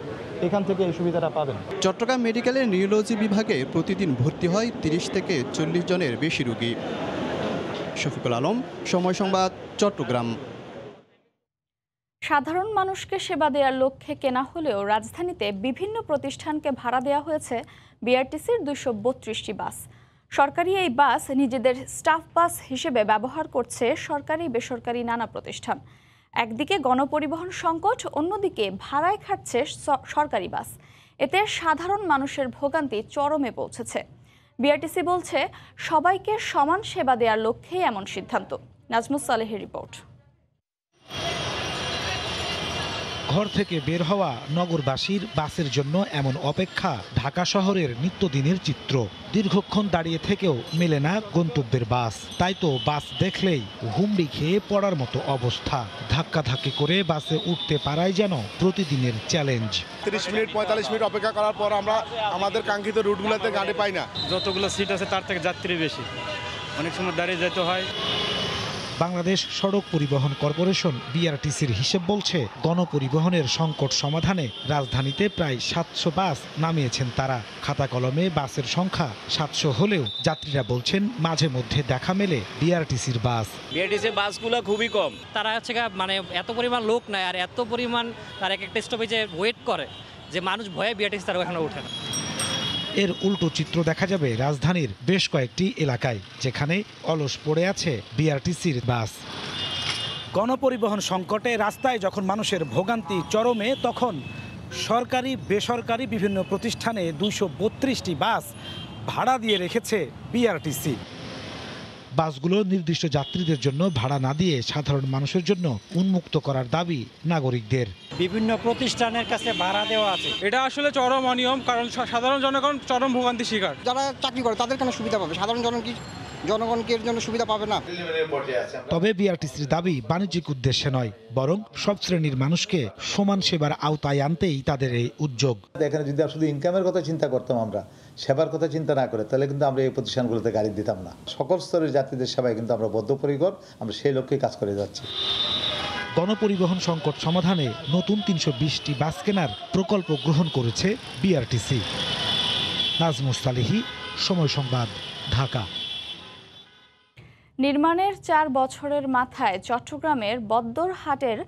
এখান থেকে এই সুবিধাটা পাবেন। চট্টগ্রাম মেডিকেলের নিউরোলজি বিভাগে প্রতিদিন ভর্তি হয় 30 থেকে 40 জনের বেশি রোগী। শফিকুল আলম, সময় সংবাদ, চট্টগ্রাম। সাধারণ মানুষকে সেবা দেওয়ার লক্ষ্যে কেনা হলেও রাজধানীতে বিভিন্ন প্রতিষ্ঠানকে ভাড়া দেওয়া হয়েছে বিআরটিসির 232টি বাস। সরকারি এই বাস নিজেদের স্টাফ বাস হিসেবে ব্যবহার করছে সরকারি বেসরকারি নানা প্রতিষ্ঠান। একদিকে গণপরিবহন সংকট, অন্যদিকে ভাড়ায় খাটছে সরকারি বাস। এতে সাধারণ মানুষের ভোগান্তি চরমে পৌঁছেছে। বিআরটিসি বলছে সবাইকে সমান সেবা দেওয়ার লক্ষ্যেই এমন সিদ্ধান্ত। নাজমুস সালেহের রিপোর্ট। ঘর থেকে বের হওয়া নগরবাসীর বাসের জন্য এমন অপেক্ষা ঢাকা শহরের নিত্যদিনের চিত্র। দীর্ঘক্ষণ দাঁড়িয়ে থেকেও মেলে না গন্তব্যের বাস। তাই তো বাস দেখলেই হুমড়ি খেয়ে পড়ার মতো অবস্থা। ধাক্কাধাক্কি করে বাসে উঠতে পারাই যেন প্রতিদিনের চ্যালেঞ্জ। 30 মিনিট 45 মিনিট অপেক্ষা করার পর আমরা আমাদের কাঙ্ক্ষিত রুটগুলোতে গাড়ি পাই না। যতগুলো সিট আছে তার থেকে যাত্রী বেশি, অনেক সময় দাঁড়িয়ে যেতে হয়। বাংলাদেশ সড়ক পরিবহন কর্পোরেশন বিআরটিসির হিসেব বলছে গণপরিবহনের সংকট সমাধানে রাজধানীতে প্রায় 700 বাস নামিয়েছেন তারা। খাতা কলমে বাসের সংখ্যা 700 হলেও যাত্রীরা বলছেন মাঝে মধ্যে দেখা মেলে বিআরটিসির বাস। বিআরটিসির বাসগুলো খুবই কম। তারা হচ্ছে এত পরিমাণ লোক নাই আর এত পরিমাণ তার একটা স্টপেজে ওয়েট করে যে মানুষ ভয়ে বিআরটিসি তারা ওখানে ওঠে না। এর উল্টো চিত্র দেখা যাবে রাজধানীর বেশ কয়েকটি এলাকায়, যেখানে অলস পড়ে আছে বিআরটিসির বাস। গণপরিবহন সংকটে রাস্তায় যখন মানুষের ভোগান্তি চরমে, তখন সরকারি বেসরকারি বিভিন্ন প্রতিষ্ঠানে 232টি বাস ভাড়া দিয়ে রেখেছে বিআরটিসি। বাসগুলো নির্দিষ্ট যাত্রীদের জন্য ভাড়া না দিয়ে সাধারণ মানুষের জন্য উন্মুক্ত করার দাবি নাগরিকদের। বিভিন্ন প্রতিষ্ঠানের কাছে ভাড়া দেওয়া আছে। এটা আসলে চরম অনিয়ম, কারণ সাধারণ জনগণ চরম ভোগান্তি শিকার। যারা চাকরি করে তাদের কেন সুবিধা পাবে, সাধারণ জনগণ কি জনগণকে এর জন্য সুবিধা পাবে না। তবে বিআরটিসির দাবি বাণিজ্যিক উদ্দেশ্যে নয়, বরং সব শ্রেণীর মানুষকে সমান সেবার আওতায় আনতেই তাদের এই উদ্যোগ। এখানে যদি শুধু ইনকামের কথা চিন্তা করতাম, আমরা সেবার কথা চিন্তা না করে, তাহলে কিন্তু আমরা এই প্রতিষ্ঠানগুলোতে গাড়ি দিতাম না। সকল স্তরের যাত্রীদের সেবায় কিন্তু আমরা বদ্ধপরিকর, আমরা সেই লক্ষ্যে কাজ করে যাচ্ছি। গণপরিবহন সংকট সমাধানে নতুন ৩২০টি বাস কেনার প্রকল্প গ্রহণ করেছে বিআরটিসি। নাজমুস সালেহী, সময় সংবাদ, ঢাকা। নির্মাণের ৪ বছরের মাথায় চট্টগ্রামের বদ্দরহাটের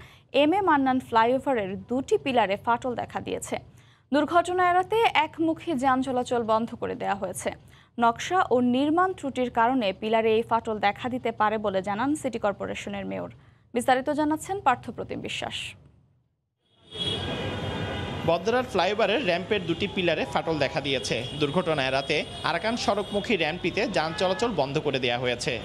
এম এ মান্নান ফ্লাইওভারের ২টি পিলারে ফাটল দেখা দিয়েছে। দুর্ঘটনা এড়াতে একমুখী যান চলাচল বন্ধ করে দেওয়া হয়েছে। নকশা ও নির্মাণ ত্রুটির কারণে পিলারে এই ফাটল দেখা দিতে পারে বলে জানান সিটি কর্পোরেশনের মেয়র। বিস্তারিত জানাচ্ছেন পার্থপ্রতিম বিশ্বাস। বদ্দরহাট ফ্লাইওভারের র্যাম্পের 2টি পিলারে ফাটল দেখা দিয়েছে। দুর্ঘটনা এড়াতে আরাকান সড়কমুখী র্যাম্পটিতে যান চলাচল বন্ধ করে দেওয়া হয়েছে।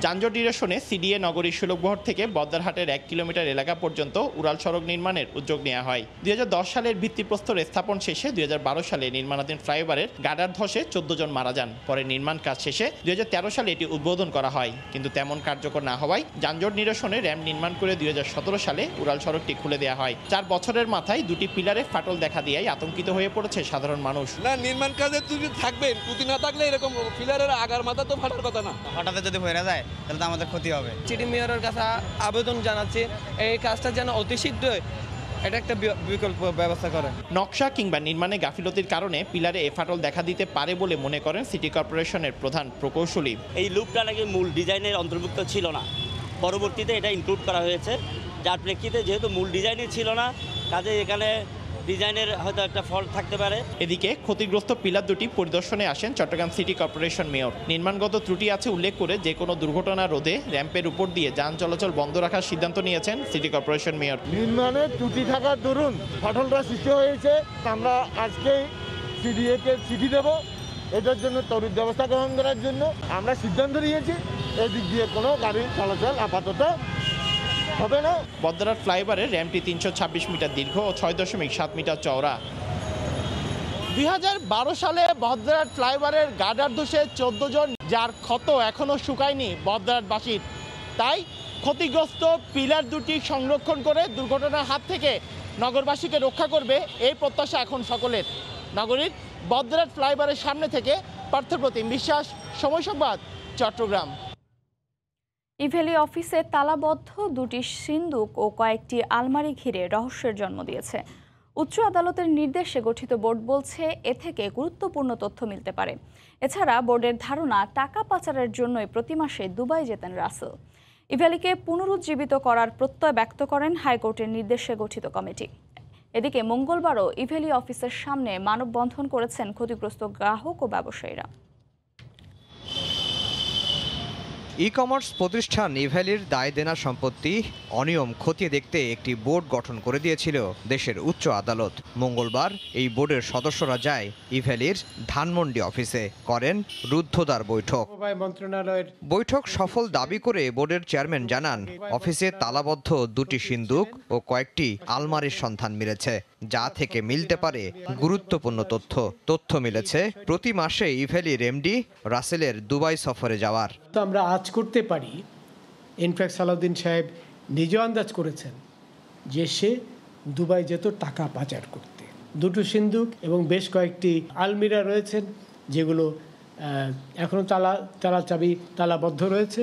যানজট নিরসনে সিডিএ নগরী সুলভবহর থেকে বদ্দারহাটের 1 কিলোমিটার এলাকা পর্যন্ত উড়াল সড়ক নির্মাণের উদ্যোগ নেওয়া হয়। 2010 সালের ভিত্তিপ্রস্তর স্থাপন শেষে 2012 সালে নির্মাণাধীন ফ্লাইওভারের গার্ডার ধসে 14 জন মারা যান। পরে নির্মাণ কাজ শেষে 2013 সালে এটি উদ্বোধন করা হয়, কিন্তু তেমন কার্যকর না হওয়ায় যানজট নিরসনে র্যাম্প নির্মাণ করে 2017 সালে উড়াল সড়কটি খুলে দেওয়া হয়। 4 বছরের মাথায় 2টি পিলারে ফাটল দেখা দিয়েই আতঙ্কিত হয়ে পড়েছে সাধারণ মানুষ। না, নির্মাণ কাজে যদি থাকবেন, ত্রুটি না থাকলে এরকম পিলারের আগার মাথা তো ফাটার কথা না। হঠাৎ যদি হয়ে যায় তাহলে তো আমাদের ক্ষতি হবে। সিটি মেয়রের কাছে আবেদন জানাচ্ছি, এই কাজটা যেন অতি শীঘ্রই এটা একটা বিকল্প ব্যবস্থা করে। নকশা কিংবা নির্মাণে গাফিলতির কারণে পিলারে এ ফাটল দেখা দিতে পারে বলে মনে করেন সিটি কর্পোরেশনের প্রধান প্রকৌশলী। এই লুপটা নাকি মূল ডিজাইনের অন্তর্ভুক্ত ছিল না, পরবর্তীতে এটা ইনক্লুড করা হয়েছে, যার প্রেক্ষিতে যেহেতু মূল ডিজাইনই ছিল না, কাজে এখানে ডিজাইনের হয়তো একটা ফল্ট থাকতে পারে। এদিকে ক্ষতিগ্রস্ত পিলার 2টি পরিদর্শনে আসেন চট্টগ্রাম সিটি কর্পোরেশন মেয়র। নির্মাণগত ত্রুটি আছে উল্লেখ করে যে কোনো দুর্ঘটনা রোধে র্যাম্পের উপর দিয়ে যান চলাচল বন্ধ রাখার সিদ্ধান্ত নিয়েছেন সিটি কর্পোরেশন মেয়র। নির্মাণের ত্রুটি থাকার দরুন ফাটলটা সৃষ্টি হয়েছে। আমরা আজকেই সিডিএকে চিঠি দেব, এটার জন্য তড়িৎ ব্যবস্থা গ্রহণ করার জন্য আমরা সিদ্ধান্ত নিয়েছি। এদিক দিয়ে কোনো গাড়ির চলাচল আপাতত হবে না। বদ্দরহাট ফ্লাইওভারের র্যাম্পটি 326 মিটার দীর্ঘ ও 6.7 মিটার চওড়া। 2012 সালে বদ্দরহাট ফ্লাইওভারের গার্ডার ধসে 14 জন, যার ক্ষত এখনও শুকায়নি বদ্দরহাটবাসীর। তাই ক্ষতিগ্রস্ত পিলার 2টি সংরক্ষণ করে দুর্ঘটনার হাত থেকে নগরবাসীকে রক্ষা করবে এই প্রত্যাশা এখন সকলের। নগরীর বদ্দরহাট ফ্লাইওভারের সামনে থেকে পার্থপ্রতিম বিশ্বাস, সময় সংবাদ, চট্টগ্রাম। ইভেলি অফিসে তালাবদ্ধ 2টি সিন্দুক ও কয়েকটি আলমারি ঘিরে রহস্যের জন্ম দিয়েছে। উচ্চ আদালতের নির্দেশে গঠিত বোর্ড বলছে এ থেকে গুরুত্বপূর্ণ তথ্য মিলতে পারে। এছাড়া বোর্ডের ধারণা টাকা পাচারের জন্যই প্রতি মাসে দুবাই যেতেন রাসেল। ইভেলিকে পুনরুজ্জীবিত করার প্রত্যয় ব্যক্ত করেন হাইকোর্টের নির্দেশে গঠিত কমিটি। এদিকে মঙ্গলবারও ইভেলি অফিসের সামনে মানববন্ধন করেছেন ক্ষতিগ্রস্ত গ্রাহক ও ব্যবসায়ীরা। ই কমার্স প্রতিষ্ঠান ইভ্যালির দায় দেনা সম্পত্তি অনিয়ম খতিয়ে দেখতে একটি বোর্ড গঠন করে দিয়েছিল দেশের উচ্চ আদালত। মঙ্গলবার এই বোর্ডের সদস্যরা যায় ইভ্যালির ধানমন্ডি অফিসে, করেন রুদ্ধদ্বার বৈঠক। বৈঠক সফল দাবি করে বোর্ডের চেয়ারম্যান জানান, অফিসে তালাবদ্ধ 2টি সিন্দুক ও কয়েকটি আলমারির সন্ধান মিলেছে, যা থেকে মিলতে পারে গুরুত্বপূর্ণ তথ্য মিলেছে প্রতি মাসে ইভ্যালির এমডি রাসেলের দুবাই সফরে যাওয়ার। আমরা আজ করতে পারি, ইনফ্যাক্ট সালাউদ্দিন সাহেব নিজে আন্দাজ করেছেন যে সে দুবাই যেত টাকা পাচার করতে। 2টি সিন্দুক এবং বেশ কয়েকটি আলমিরা রয়েছেন, যেগুলো এখনও তালাবদ্ধ রয়েছে।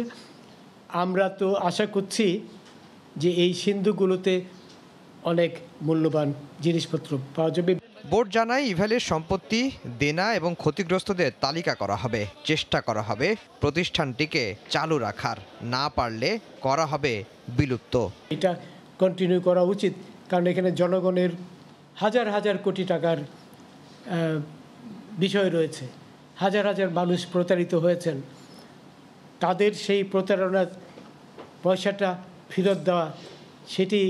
আমরা তো আশা করছি যে এই সিন্দুকগুলোতে অনেক মূল্যবান জিনিসপত্র পাওয়া যাবে। বোর্ড জানায় ইভ্যালির সম্পত্তি, দেনা এবং ক্ষতিগ্রস্তদের তালিকা করা হবে। চেষ্টা করা হবে প্রতিষ্ঠানটিকে চালু রাখার, না পারলে করা হবে বিলুপ্ত। এটা কন্টিনিউ করা উচিত, কারণ এখানে জনগণের হাজার হাজার কোটি টাকার বিষয় রয়েছে। হাজার হাজার মানুষ প্রতারিত হয়েছেন, তাদের সেই প্রতারণার পয়সাটা ফেরত দেওয়া, সেটি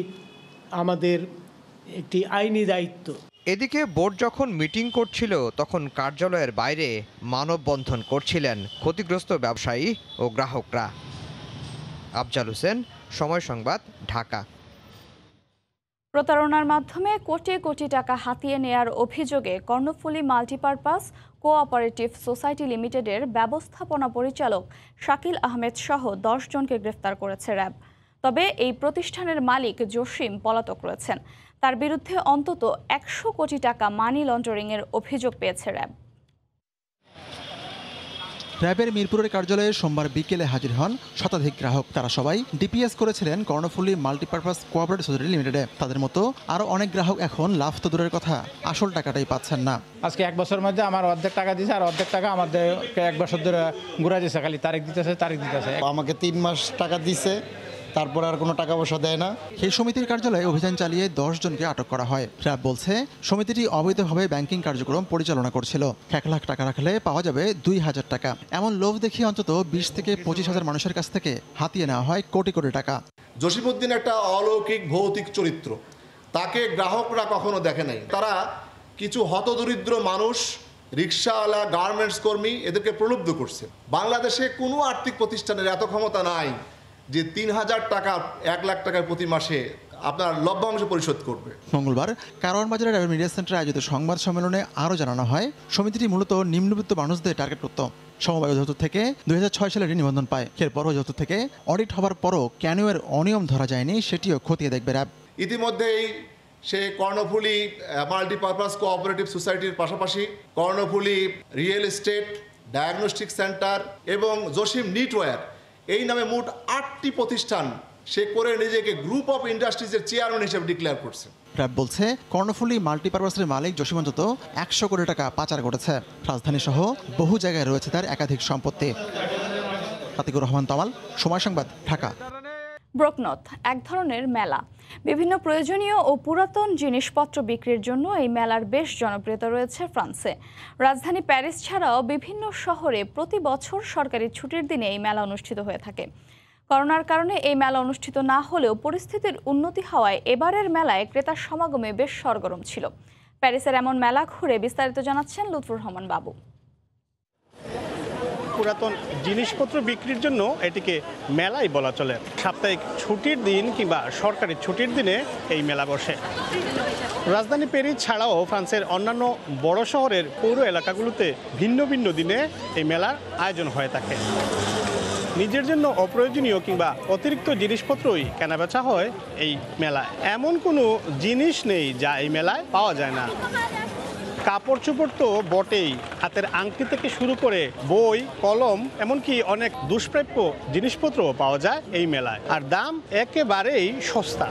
আমাদের একটি আইনি দায়িত্ব। এদিকে বোর্ড যখন মিটিং করছিল তখন কার্যালয়ের বাইরে মানববন্ধন করছিলেন ক্ষতিগ্রস্ত ব্যবসায়ী ও গ্রাহকরা। আফজাল হোসেন, সময় সংবাদ, ঢাকা। প্রতারণার মাধ্যমে কোটি কোটি টাকা হাতিয়ে নেয়ার অভিযোগে কর্ণফুলী মাল্টিপারপাস কোঅপারেটিভ সোসাইটি লিমিটেডের ব্যবস্থাপনা পরিচালক শাকিল আহমেদ সহ 10 জনকে গ্রেফতার করেছে র্যাব। তবে এই প্রতিষ্ঠানের মালিক জসিম পলাতক রয়েছেন। তার বিরুদ্ধে অন্তত 100 কোটি টাকা মানি লন্ডারিংয়ের অভিযোগ পেয়েছে র্যাব। র্যাবের মিরপুরের কার্যালয়ে সোমবার বিকেলে হাজির হন শতাধিক গ্রাহক। তারা সবাই ডিপিএস করেছিলেন কর্ণফুলী মাল্টিপারপাস কোঅপারেটিভ সোসাইটি লিমিটেডে। তাদের মতো আরও অনেক গ্রাহক এখন লাভ তো দূরের কথা, আসল টাকাটাই পাচ্ছেন না। আজকে 1 বছরের মধ্যে আমার অর্ধেক টাকা দিয়েছে, আর অর্ধেক টাকা আমাদের 1 বছর ধরে ঘুরা দিয়েছে, খালি তারিখ দিতেছে। আমাকে 3 মাস টাকা দিছে, তারপর আর কোনো টাকা পয়সা দেয় না। সেই সমিতির কার্যালয়ে অভিযান চালিয়ে 10 জনকে আটক করা হয়। র্যাব বলছে সমিতিটি অবৈধভাবে ব্যাংকিং কার্যক্রম পরিচালনা করছিল। 1 লাখ টাকা রাখলে পাওয়া যাবে 2000 টাকা। এমন লোভ দেখিয়ে অন্তত 20 থেকে 25,000 মানুষের কাছ থেকে হাতিয়ে নেওয়া হয় কোটি কোটি টাকা। জসিমউদ্দিন একটা অলৌকিক ভৌতিক চরিত্র, তাকে গ্রাহকরা কখনো দেখে নাই। তারা কিছু হতদরিদ্র মানুষ, রিক্সাওয়ালা, গার্মেন্টস কর্মী, এদেরকে প্রলুব্ধ করছে। বাংলাদেশে কোনো আর্থিক প্রতিষ্ঠানের এত ক্ষমতা নাই যে 3000 টাকা 1 লাখ টাকার প্রতি মাসে আপনার লভ্যাংশ পরিশোধ করবে। মঙ্গলবার কারওয়ান বাজারের র্যাবের মিডিয়া সেন্টারে আয়োজিত সংবাদ সম্মেলনে আরও জানানো হয় সমিতিটি মূলত নিম্নবিত্ত মানুষদের টার্গেট করত। সমবায় অধিদপ্তর থেকে 2006 সালে নিবন্ধন পায়। এরপর অধিদপ্তর থেকে অডিট হবার পরও কেন এর অনিয়ম ধরা যায়নি সেটিও খতিয়ে দেখবে র্যাব। ইতিমধ্যেই সে কর্ণফুলী মাল্টিপারপাস কোঅপারেটিভ সোসাইটির পাশাপাশি Karnaphuli real estate, diagnostic centre এবং জসিম নিটওয়্যার এই নামে মোট 8টি প্রতিষ্ঠান সে করে নিজেকে গ্রুপ অফ ইন্ডাস্ট্রিজের চেয়ারম্যান হিসেবে ডিক্লেয়ার করছে। র্যাব বলছে কর্ণফুলী মাল্টিপারপাসের মালিক জসিম অন্তত 100 কোটি টাকা পাচার করেছে। রাজধানী সহ বহু জায়গায় রয়েছে তার একাধিক সম্পত্তি। আতিকুর রহমান তামাল, সময় সংবাদ, ঢাকা। ব্রোকনথ এক ধরনের মেলা। বিভিন্ন প্রয়োজনীয় ও পুরাতন জিনিসপত্র বিক্রির জন্য এই মেলার বেশ জনপ্রিয়তা রয়েছে ফ্রান্সে। রাজধানী প্যারিস ছাড়াও বিভিন্ন শহরে প্রতি বছর সরকারি ছুটির দিনে এই মেলা অনুষ্ঠিত হয়ে থাকে। করোনার কারণে এই মেলা অনুষ্ঠিত না হলেও পরিস্থিতির উন্নতি হওয়ায় এবারের মেলায় ক্রেতার সমাগমে বেশ সরগরম ছিল। প্যারিসের এমন মেলা ঘুরে বিস্তারিত জানাচ্ছেন লুৎফুর রহমান বাবু। পুরাতন জিনিসপত্র বিক্রির জন্য এটিকে মেলাই বলা চলে। সাপ্তাহিক ছুটির দিন কিংবা সরকারি ছুটির দিনে এই মেলা বসে। রাজধানী প্যারিস ছাড়াও ফ্রান্সের অন্যান্য বড় শহরের পৌর এলাকাগুলোতে ভিন্ন ভিন্ন দিনে এই মেলার আয়োজন হয়ে থাকে। নিজের জন্য অপ্রয়োজনীয় কিংবা অতিরিক্ত জিনিসপত্রই কেনাবেচা হয় এই মেলায়। এমন কোনো জিনিস নেই যা এই মেলায় পাওয়া যায় না। কাপড় চোপড় তো বটেই, হাতের আংটি থেকে শুরু করে বই, কলম, এমনকি অনেক দুষ্প্রাপ্য জিনিসপত্র পাওয়া যায় এই মেলায়, আর দাম একেবারেই সস্তা।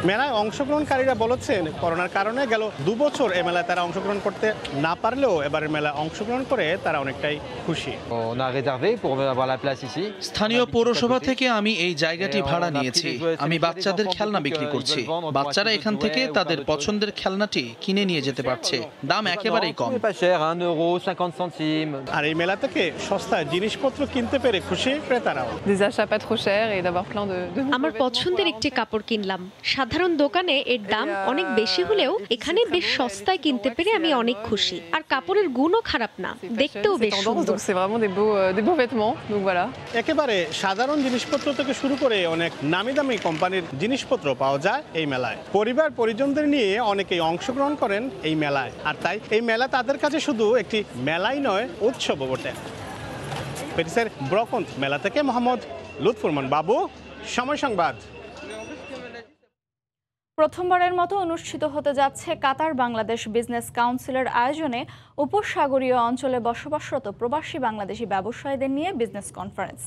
মেলায় অংশগ্রহণকারীরা বলেছেন করোনার কারণে গেল 2 বছর এ মেলায় তারা অংশগ্রহণ করতে না পারলেও এবারের মেলায় অংশগ্রহণ করে তারা অনেকটাই খুশি। স্থানীয় পৌরসভা থেকে আমি এই জায়গাটি ভাড়া নিয়েছি। আমি বাচ্চাদের খেলনা বিক্রি করছি। বাচ্চারা এখান থেকে তাদের পছন্দের খেলনাটি কিনে নিয়ে যেতে পারছে। দাম একেবারেই কম। আর এই মেলা থেকে সস্তায় জিনিসপত্র কিনতে পেরে খুশি ক্রেতারাও। আমার পছন্দের একটি কাপড় কিনলাম। সাধারণ দোকানে এর দাম অনেক বেশি হলেও এখানে বেশ সস্তায় কিনতে পেরে আমি অনেক খুশি। আর কাপড়ের গুণও খারাপ না, দেখতেও বেশ সুন্দর। একেবারে সাধারণ জিনিসপত্র থেকে শুরু করে অনেক নামি দামি কোম্পানির জিনিসপত্র পাওয়া যায় এই মেলায়। পরিবার পরিজনদের নিয়ে অনেকেই অংশগ্রহণ করেন এই মেলায়, আর তাই এই মেলা তাদের কাছে শুধু একটি মেলাই নয়, উৎসবও বটে। প্যারিসের ব্রোকনথ মেলা থেকে মোহাম্মদ লুৎফুর রহমান বাবু, সময় সংবাদ। প্রথমবারের মতো অনুষ্ঠিত হতে যাচ্ছে কাতার বাংলাদেশ বিজনেস কাউন্সিলের আয়োজনে উপসাগরীয় অঞ্চলে বসবাসরত প্রবাসী বাংলাদেশি ব্যবসায়ীদের নিয়ে বিজনেস কনফারেন্স।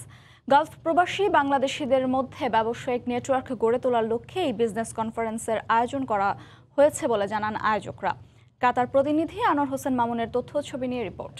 গালফ প্রবাসী বাংলাদেশিদের মধ্যে ব্যবসায়িক নেটওয়ার্ক গড়ে তোলার লক্ষ্যে এই বিজনেস কনফারেন্সের আয়োজন করা হয়েছে বলে জানান আয়োজকরা। কাতার প্রতিনিধি আনোয়ার হোসেন মামুনের তথ্য ছবি নিয়ে রিপোর্ট।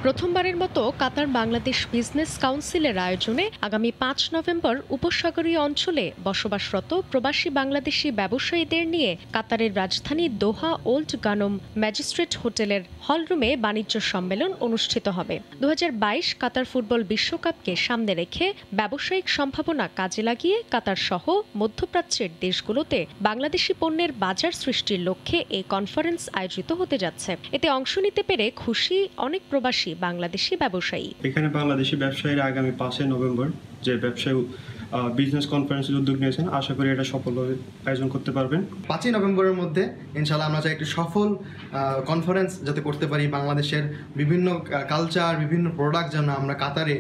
প্রথমবারের মতো কাতার বাংলাদেশ বিজনেস কাউন্সিলের আয়োজনে আগামী 5 নভেম্বর উপসাগরীয় অঞ্চলে বসবাসরত প্রবাসী বাংলাদেশি ব্যবসায়ীদের নিয়ে কাতারের রাজধানী দোহা ওল্ড গানম ম্যাজিস্ট্রেট হোটেলের হলরুমে বাণিজ্য সম্মেলন অনুষ্ঠিত হবে। 2022 কাতার ফুটবল বিশ্বকাপকে সামনে রেখে ব্যবসায়িক সম্ভাবনা কাজে লাগিয়ে কাতার সহ মধ্যপ্রাচ্যের দেশগুলোতে বাংলাদেশি পণ্যের বাজার সৃষ্টির লক্ষ্যে এই কনফারেন্স আয়োজিত হতে যাচ্ছে। এতে অংশ নিতে পেরে খুশি অনেক প্রবাসী বাংলাদেশি ব্যবসায়ী। এখানে বাংলাদেশি ব্যবসায়ীরা আগামী 5 নভেম্বর যে ব্যবসায়ী বিজনেস কনফারেন্সের উদ্যোগ নিয়েছেন। আশা করি এটা সফলভাবে আয়োজন করতে পারবেন। 5ই নভেম্বরের মধ্যে ইনশাআল্লাহ আমরা চাই একটি সফল কনফারেন্স যাতে করতে পারি, বাংলাদেশের বিভিন্ন কালচার, বিভিন্ন প্রোডাক্ট যেন আমরা কাতারে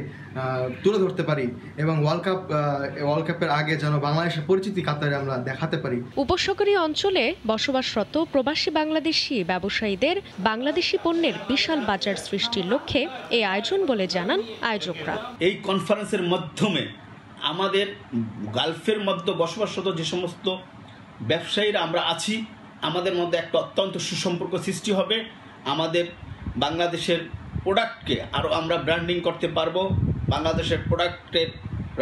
তুলে ধরতে পারি এবং ওয়ার্ল্ড কাপের আগে যেন বাংলাদেশের পরিচিতি কাতারে আমরা দেখাতে পারি। উপসাগরীয় অঞ্চলে বসবাসরত প্রবাসী বাংলাদেশি ব্যবসায়ীদের বাংলাদেশি পণ্যের বিশাল বাজার সৃষ্টির লক্ষ্যে এই আয়োজন বলে জানান আয়োজকরা। এই কনফারেন্সের মাধ্যমে আমাদের গালফের মধ্যে বসবাসরত যে সমস্ত ব্যবসায়ীরা আমরা আছি, আমাদের মধ্যে একটা অত্যন্ত সুসম্পর্ক সৃষ্টি হবে। আমাদের বাংলাদেশের প্রোডাক্টকে আরও আমরা ব্র্যান্ডিং করতে পারবো, বাংলাদেশের প্রোডাক্টের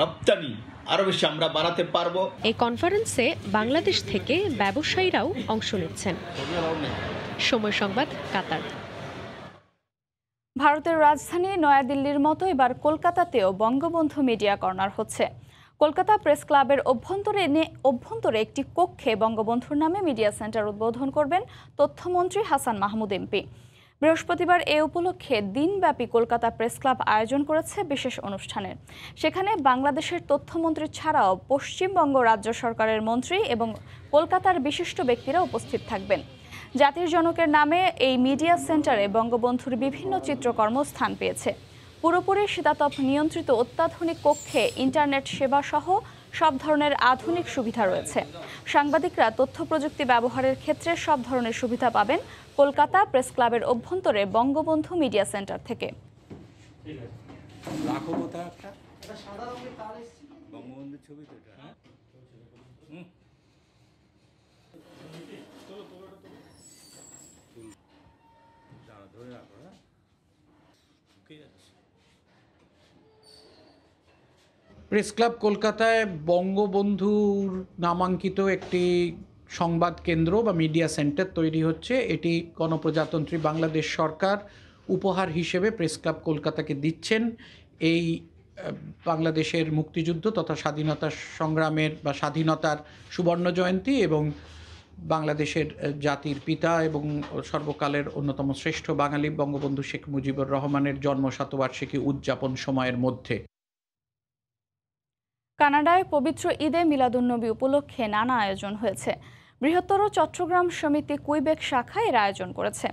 রপ্তানি আরও বেশি আমরা বাড়াতে পারবো। এই কনফারেন্সে বাংলাদেশ থেকে ব্যবসায়ীরাও অংশ নিচ্ছেন। সময় সংবাদ, কাতার। ভারতের রাজধানী নয়াদিল্লির মতো এবার কলকাতাতেও বঙ্গবন্ধু মিডিয়া কর্নার হচ্ছে। কলকাতা প্রেস ক্লাবের অভ্যন্তরে একটি কক্ষে বঙ্গবন্ধুর নামে মিডিয়া সেন্টার উদ্বোধন করবেন তথ্যমন্ত্রী হাসান মাহমুদ এমপি। বৃহস্পতিবার এ উপলক্ষে দিনব্যাপী কলকাতা প্রেস ক্লাব আয়োজন করেছে বিশেষ অনুষ্ঠানের। সেখানে বাংলাদেশের তথ্যমন্ত্রী ছাড়াও পশ্চিমবঙ্গ রাজ্য সরকারের মন্ত্রী এবং কলকাতার বিশিষ্ট ব্যক্তিরা উপস্থিত থাকবেন। জাতির জনকের নামে এই মিডিয়া সেন্টারে বঙ্গবন্ধুর বিভিন্ন চিত্রকর্ম স্থান পেয়েছে। পুরোপুরি শীতাতপ নিয়ন্ত্রিত অত্যাধুনিক কক্ষে ইন্টারনেট সেবা সহ সব ধরনের আধুনিক সুবিধা রয়েছে। সাংবাদিকরা তথ্য প্রযুক্তি ব্যবহারের ক্ষেত্রে সব ধরনের সুবিধা পাবেন কলকাতা প্রেস ক্লাবের অভ্যন্তরে বঙ্গবন্ধু মিডিয়া সেন্টার থেকে। প্রেস ক্লাব কলকাতায় বঙ্গবন্ধুর নামাঙ্কিত একটি সংবাদ কেন্দ্র বা মিডিয়া সেন্টার তৈরি হচ্ছে। এটি গণপ্রজাতন্ত্রী বাংলাদেশ সরকার উপহার হিসেবে প্রেস ক্লাব কলকাতাকে দিচ্ছেন। এই বাংলাদেশের মুক্তিযুদ্ধ তথা স্বাধীনতা সংগ্রামের বা স্বাধীনতার সুবর্ণ জয়ন্তী এবং বাংলাদেশের জাতির পিতা এবং সর্বকালের অন্যতম শ্রেষ্ঠ বাঙালি বঙ্গবন্ধু শেখ মুজিবুর রহমানের জন্মশতবার্ষিকী উদযাপন সময়ের মধ্যে। কানাডায় পবিত্র ঈদে মিলাদুন্নবী উপলক্ষে নানা আয়োজন হয়েছে। বৃহত্তর চট্টগ্রাম সমিতি কুইবেক শাখা এর আয়োজন করেছে।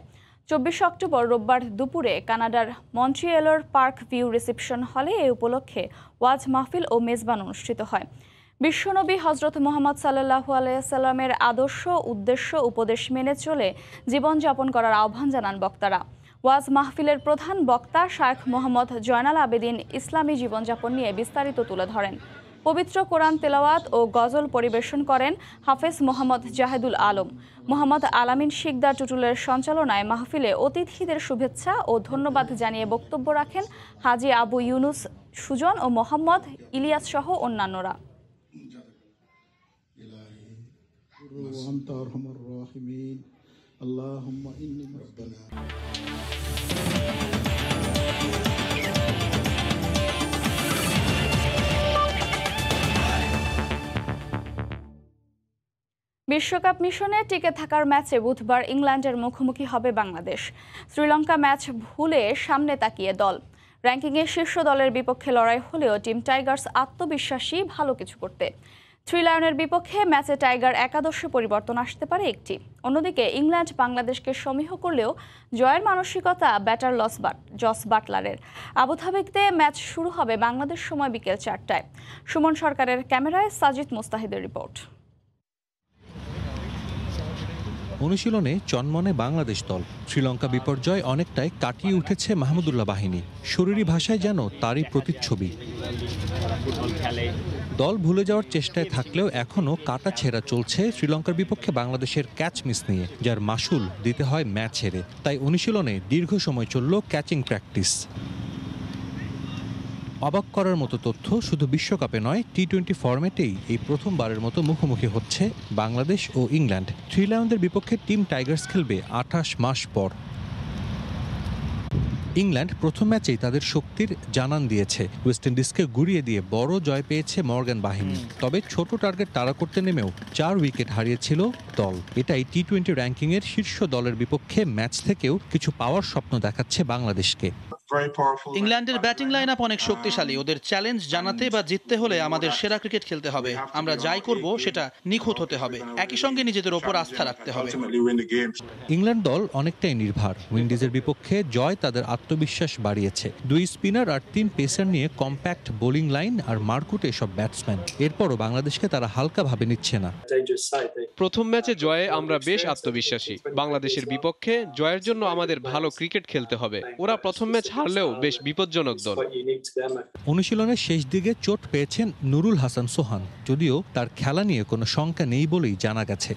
24 অক্টোবর রোববার দুপুরে কানাডার মন্ট্রিয়েলের পার্ক ভিউ রিসেপশন হলে এই উপলক্ষে ওয়াজ মাহফিল ও মেজবান অনুষ্ঠিত হয়। বিশ্বনবী হজরত মুহাম্মদ সাল্লাল্লাহু আলাইহি সাল্লামের আদর্শ, উদ্দেশ্য, উপদেশ মেনে চলে জীবনযাপন করার আহ্বান জানান বক্তারা। ওয়াজ মাহফিলের প্রধান বক্তা শায়খ মোহাম্মদ জয়নাল আবেদিন ইসলামী জীবনযাপন নিয়ে বিস্তারিত তুলে ধরেন। পবিত্র কোরআন তেলাওয়াত ও গজল পরিবেশন করেন হাফেজ মোহাম্মদ জাহেদুল আলম। মোহাম্মদ আলামিন শিকদার টুটুলের সঞ্চালনায় মাহফিলে অতিথিদের শুভেচ্ছা ও ধন্যবাদ জানিয়ে বক্তব্য রাখেন হাজী আবু ইউনুস সুজন ও মোহাম্মদ ইলিয়াস সহ অন্যান্যরা। বিশ্বকাপ মিশনে টিকে থাকার ম্যাচে বুধবার ইংল্যান্ডের মুখোমুখি হবে বাংলাদেশ। শ্রীলঙ্কা ম্যাচ ভুলে সামনে তাকিয়ে দল। র্যাঙ্কিংয়ে শীর্ষ দলের বিপক্ষে লড়াই হলেও টিম টাইগার্স আত্মবিশ্বাসী ভালো কিছু করতে। থ্রি লায়নের বিপক্ষে ম্যাচে টাইগার একাদশে পরিবর্তন আসতে পারে একটি। অন্যদিকে ইংল্যান্ড বাংলাদেশকে সমীহ করলেও জয়ের মানসিকতা ব্যাটার জস বাটলারের। আবুধাবিতে ম্যাচ শুরু হবে বাংলাদেশ সময় বিকেল 4টায়। সুমন সরকারের ক্যামেরায় সাজিদ মুস্তাহিদের রিপোর্ট। অনুশীলনে চনমনে বাংলাদেশ দল। শ্রীলঙ্কা বিপর্যয় অনেকটাই কাটিয়ে উঠেছে মাহমুদুল্লাহ বাহিনী। শরীরী ভাষায় যেন তারই প্রতিচ্ছবি। দল ভুলে যাওয়ার চেষ্টায় থাকলেও এখনও কাটা ছেঁড়া চলছে শ্রীলঙ্কার বিপক্ষে বাংলাদেশের ক্যাচ মিস নিয়ে, যার মাসুল দিতে হয় ম্যাচ হেরে। তাই অনুশীলনে দীর্ঘ সময় চলল ক্যাচিং প্র্যাকটিস। অবাক করার মতো তথ্য, শুধু বিশ্বকাপে নয়, টি-20 ফরম্যাটেই এই প্রথমবারের মতো মুখোমুখি হচ্ছে বাংলাদেশ ও ইংল্যান্ড। থ্রি লায়নদের বিপক্ষে টিম টাইগার্স খেলবে 28 মাস পর। ইংল্যান্ড প্রথম ম্যাচেই তাদের শক্তির জানান দিয়েছে। ওয়েস্ট ইন্ডিজকে গুড়িয়ে দিয়ে বড় জয় পেয়েছে মর্গান বাহিনী। তবে ছোট টার্গেট তাড়া করতে নেমেও 4 উইকেট হারিয়েছিল দল। এটাই টি-20 র্যাঙ্কিংয়ের শীর্ষ দলের বিপক্ষে ম্যাচ থেকেও কিছু পাওয়ার স্বপ্ন দেখাচ্ছে বাংলাদেশকে। ইংল্যান্ডের ব্যাটিং লাইন আপ অনেক শক্তিশালী। ওদের চ্যালেঞ্জ জানাতে বা জিততে হলে আমাদের সেরা ক্রিকেট খেলতে হবে। আমরা যাই করব সেটা নিখুঁত হতে হবে। একই সঙ্গে নিজেদের ওপর আস্থা রাখতে হবে। ইংল্যান্ড দল অনেকটাই নির্ভর। উইন্ডিজের বিপক্ষে জয় তাদের আত্মবিশ্বাস বাড়িয়েছে। 2 স্পিনার আর 3 পেসার নিয়ে কম্প্যাক্ট বোলিং লাইন আর মারকুটে এসব ব্যাটসম্যান। এরপরও বাংলাদেশকে তারা হালকা ভাবে নিচ্ছে না। প্রথম ম্যাচে জয়ে আমরা বেশ আত্মবিশ্বাসী। বাংলাদেশের বিপক্ষে জয়ের জন্য আমাদের ভালো ক্রিকেট খেলতে হবে। ওরা প্রথম ম্যাচ হারলেও বেশ বিপজ্জনক দল। অনুশীলনের শেষ দিকে চোট পেয়েছেন নুরুল হাসান সোহান, যদিও তার খেলা নিয়ে কোনো শঙ্কা নেই বলেই জানা গেছে।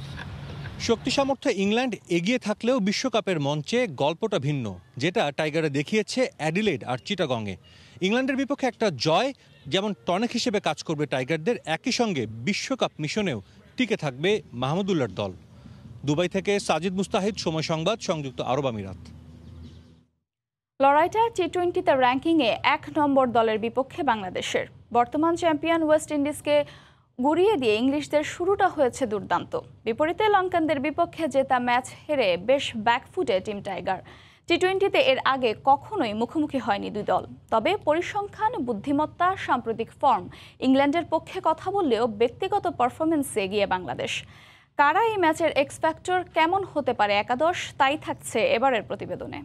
শক্তি সামর্থ্যে ইংল্যান্ড এগিয়ে থাকলেও বিশ্বকাপের মঞ্চে গল্পটা ভিন্ন, যেটা টাইগারে দেখিয়েছে অ্যাডিলেড আর চিটাগংয়ে। ইংল্যান্ডের বিপক্ষে একটা জয় যেমন টনিক হিসেবে কাজ করবে টাইগারদের, একই সঙ্গে বিশ্বকাপ মিশনেও টিকে থাকবে মাহমুদুল্লাহর দল। দুবাই থেকে সাজিদ মুস্তাহিদ, সময় সংবাদ, সংযুক্ত আরব আমিরাত। লড়াইটা টি-20তে র্যাঙ্কিংয়ে 1 নম্বর দলের বিপক্ষে বাংলাদেশের। বর্তমান চ্যাম্পিয়ন ওয়েস্ট ইন্ডিজকে গুড়িয়ে দিয়ে ইংলিশদের শুরুটা হয়েছে দুর্দান্ত। বিপরীতে লঙ্কানদের বিপক্ষে জেতা ম্যাচ হেরে বেশ ব্যাকফুটে টিম টাইগার। টি-20তে এর আগে কখনোই মুখোমুখি হয়নি দুই দল। তবে পরিসংখ্যান, বুদ্ধিমত্তা, সাম্প্রতিক ফর্ম ইংল্যান্ডের পক্ষে কথা বললেও ব্যক্তিগত পারফরমেন্সে এগিয়ে বাংলাদেশ। কারা এই ম্যাচের এক্স ফ্যাক্টর, কেমন হতে পারে একাদশ, তাই থাকছে এবারের প্রতিবেদনে।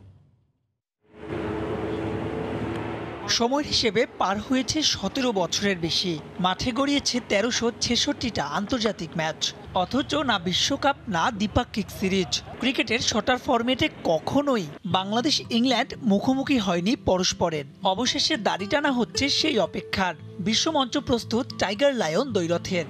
সময়ের হিসেবে পার হয়েছে 17 বছরের বেশি। মাঠে গড়িয়েছে 1366টা আন্তর্জাতিক ম্যাচ, অথচ না বিশ্বকাপ না দ্বিপাক্ষিক সিরিজ। ক্রিকেটের শটার ফরম্যাটে কখনোই বাংলাদেশ ইংল্যান্ড মুখোমুখি হয়নি পরস্পরের। অবশেষে দাড়ি টানা হচ্ছে সেই অপেক্ষার। বিশ্বমঞ্চ প্রস্তুত টাইগার লায়ন দ্বৈরথের।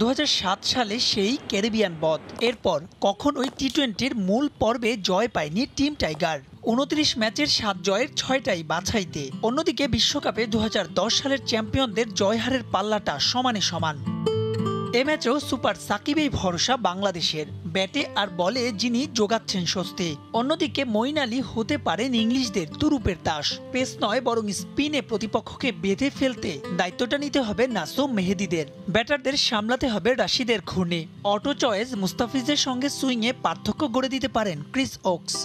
2007 সালে সেই ক্যারিবিয়ান বধ। এরপর কখনোই টি-20-র মূল পর্বে জয় পায়নি টিম টাইগার। 29 ম্যাচের 7 জয়ের 6টাই বাছাইতে। অন্যদিকে বিশ্বকাপে 2010 সালের চ্যাম্পিয়নদের জয়হারের পাল্লাটা সমানে সমান। এ ম্যাচেও সুপার সাকিবেই ভরসা বাংলাদেশের। ব্যাটে আর বলে যিনি যোগাচ্ছেন স্বস্তি। অন্যদিকে মঈন আলী হতে পারেন ইংলিশদের তুরুপের তাস। পেস নয় বরং স্পিনে প্রতিপক্ষকে বেঁধে ফেলতে দায়িত্বটা নিতে হবে নাসুম মেহেদীদের। ব্যাটারদের সামলাতে হবে রাশিদের ঘূর্ণি। অটো চয়েস মুস্তাফিজের সঙ্গে সুইংয়ে পার্থক্য গড়ে দিতে পারেন ক্রিস ওকস।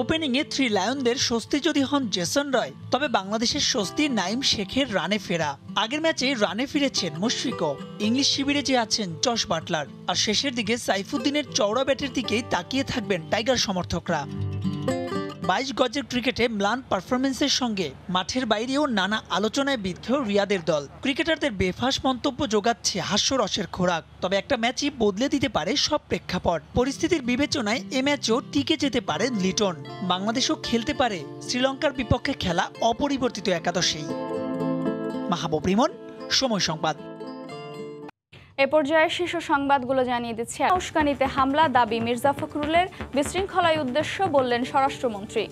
ওপেনিংয়ে 3 লায়নদের স্বস্তি যদি হন জেসন রয়, তবে বাংলাদেশের স্বস্তি নাইম শেখের রানে ফেরা। আগের ম্যাচে রানে ফিরেছেন মুশফিকও। ইংলিশ শিবিরে যে আছেন জশ বাটলার। আর শেষের দিকে সাইফুদ্দিনের চওড়া ব্যাটের দিকেই তাকিয়ে থাকবেন টাইগার সমর্থকরা। 22 গজের ক্রিকেটে ম্লান পারফরমেন্সের সঙ্গে মাঠের বাইরেও নানা আলোচনায় বিদ্ধ রিয়াদের দল। ক্রিকেটারদের বেফাঁস মন্তব্য যোগাচ্ছে হাস্যরসের খোরাক। তবে একটা ম্যাচই বদলে দিতে পারে সব প্রেক্ষাপট। পরিস্থিতির বিবেচনায় এ ম্যাচও টিকে যেতে পারেন লিটন। বাংলাদেশও খেলতে পারে শ্রীলঙ্কার বিপক্ষে খেলা অপরিবর্তিত একাদশেই। মাহবুব রিমন, সময় সংবাদ। এ পর্যায়ে শীর্ষ সংবাদগুলো জানিয়ে দিচ্ছে। উস্কানিতে হামলা দাবি মির্জা ফখরুলের, বিশৃঙ্খলায় উদ্দেশ্য বললেন স্বরাষ্ট্রমন্ত্রী।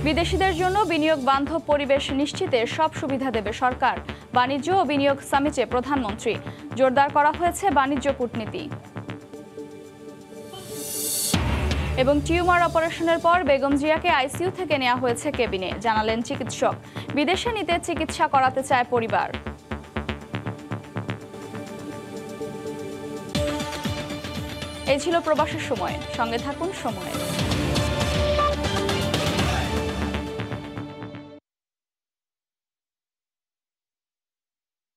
বিদেশিদের জন্য বিনিয়োগ বান্ধব পরিবেশ নিশ্চিতে সব সুবিধা দেবে সরকার। বাণিজ্য ও বিনিয়োগ সামিটে প্রধানমন্ত্রী। জোরদার করা হয়েছে বাণিজ্য কূটনীতি। এবং টিউমার অপারেশনের পর বেগম জিয়াকে আইসিইউ থেকে নেওয়া হয়েছে কেবিনে, জানালেন চিকিৎসক। বিদেশে নিতে চিকিৎসা করাতে চায় পরিবার। এই ছিল প্রবাসের সময়। সঙ্গে থাকুন সময়।